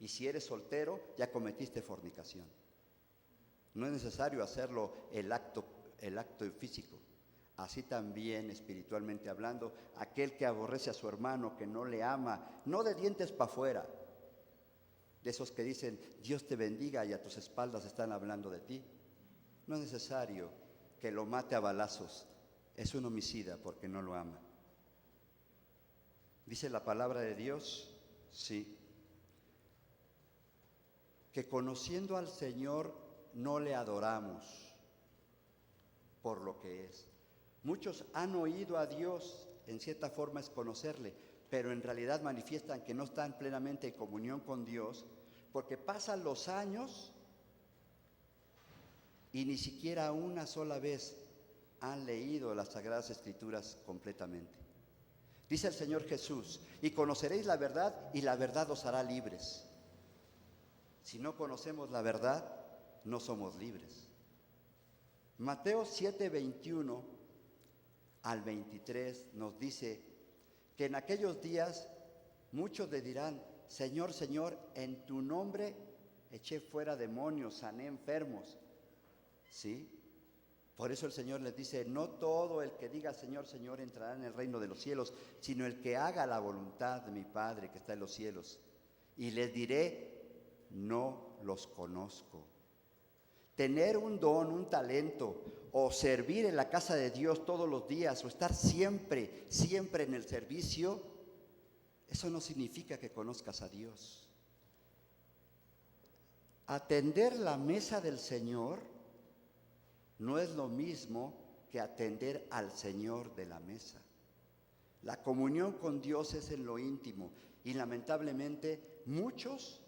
y si eres soltero ya cometiste fornicación. No es necesario hacerlo el acto físico. Así también, espiritualmente hablando, aquel que aborrece a su hermano, que no le ama, no de dientes para afuera, de esos que dicen Dios te bendiga y a tus espaldas están hablando de ti, no es necesario que lo mate a balazos, es un homicida porque no lo ama. Dice la palabra de Dios, sí, que conociendo al Señor no le adoramos por lo que es. Muchos han oído a Dios, en cierta forma es conocerle, pero en realidad manifiestan que no están plenamente en comunión con Dios, porque pasan los años y ni siquiera una sola vez han leído las Sagradas Escrituras completamente. Dice el Señor Jesús, y conoceréis la verdad y la verdad os hará libres. Si no conocemos la verdad, no somos libres. Mateo 7, 21 al 23 nos dice que en aquellos días muchos le dirán, Señor, Señor, en tu nombre eché fuera demonios, sané enfermos, ¿sí? Por eso el Señor les dice, no todo el que diga Señor, Señor entrará en el reino de los cielos, sino el que haga la voluntad de mi Padre que está en los cielos. Y les diré, no los conozco. Tener un don, un talento, o servir en la casa de Dios todos los días, o estar siempre, siempre en el servicio, eso no significa que conozcas a Dios. Atender la mesa del Señor no es lo mismo que atender al Señor de la mesa. La comunión con Dios es en lo íntimo y lamentablemente muchos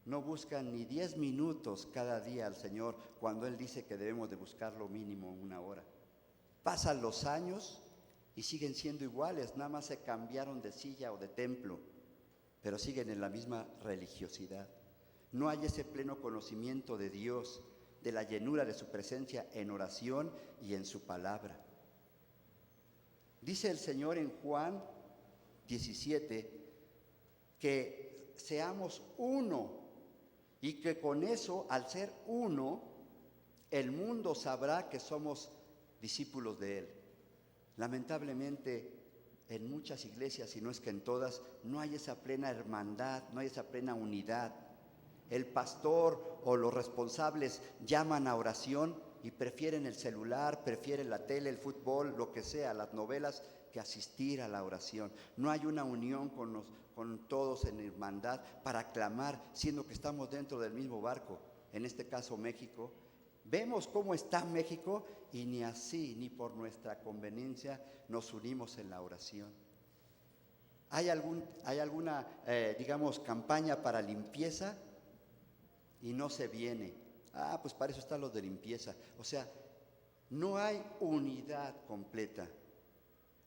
no buscan ni 10 minutos cada día al Señor cuando Él dice que debemos de buscarlo mínimo 1 hora. Pasan los años y siguen siendo iguales, nada más se cambiaron de silla o de templo, pero siguen en la misma religiosidad. No hay ese pleno conocimiento de Dios, de la llenura de su presencia en oración y en su palabra. Dice el Señor en Juan 17 que seamos uno y que con eso, al ser uno, el mundo sabrá que somos discípulos de Él. Lamentablemente, en muchas iglesias, si no es que en todas, no hay esa plena hermandad, no hay esa plena unidad. El pastor o los responsables llaman a oración y prefieren el celular, prefieren la tele, el fútbol, lo que sea, las novelas, que asistir a la oración. No hay una unión con todos en hermandad para clamar, siendo que estamos dentro del mismo barco, en este caso México. Vemos cómo está México y ni así, ni por nuestra conveniencia, nos unimos en la oración. ¿Hay alguna, campaña para limpieza? Y no se viene. Pues para eso están los de limpieza. O sea, no hay unidad completa.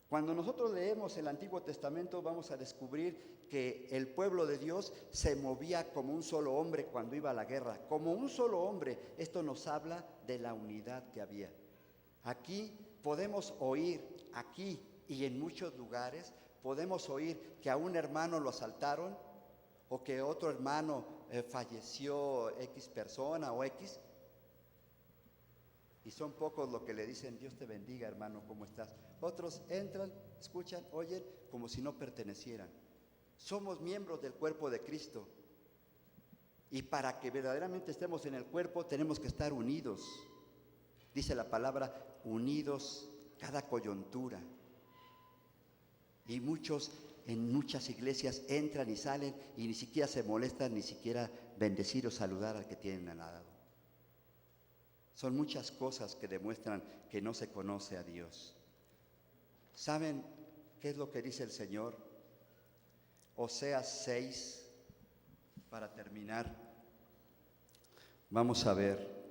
Cuando nosotros leemos el Antiguo Testamento vamos a descubrir que el pueblo de Dios se movía como un solo hombre cuando iba a la guerra, como un solo hombre. Esto nos habla de la unidad que había. Aquí podemos oír, aquí y en muchos lugares, podemos oír que a un hermano lo asaltaron o que otro hermano falleció X persona o X. Y son pocos los que le dicen, Dios te bendiga, hermano, ¿cómo estás? Otros entran, escuchan, oyen, como si no pertenecieran. Somos miembros del cuerpo de Cristo. Y para que verdaderamente estemos en el cuerpo, tenemos que estar unidos. Dice la palabra, unidos cada coyuntura. Y muchos, en muchas iglesias, entran y salen y ni siquiera se molestan, ni siquiera bendecir o saludar al que tienen al lado. Son muchas cosas que demuestran que no se conoce a Dios. ¿Saben qué es lo que dice el Señor? Oseas 6, para terminar. Vamos a ver.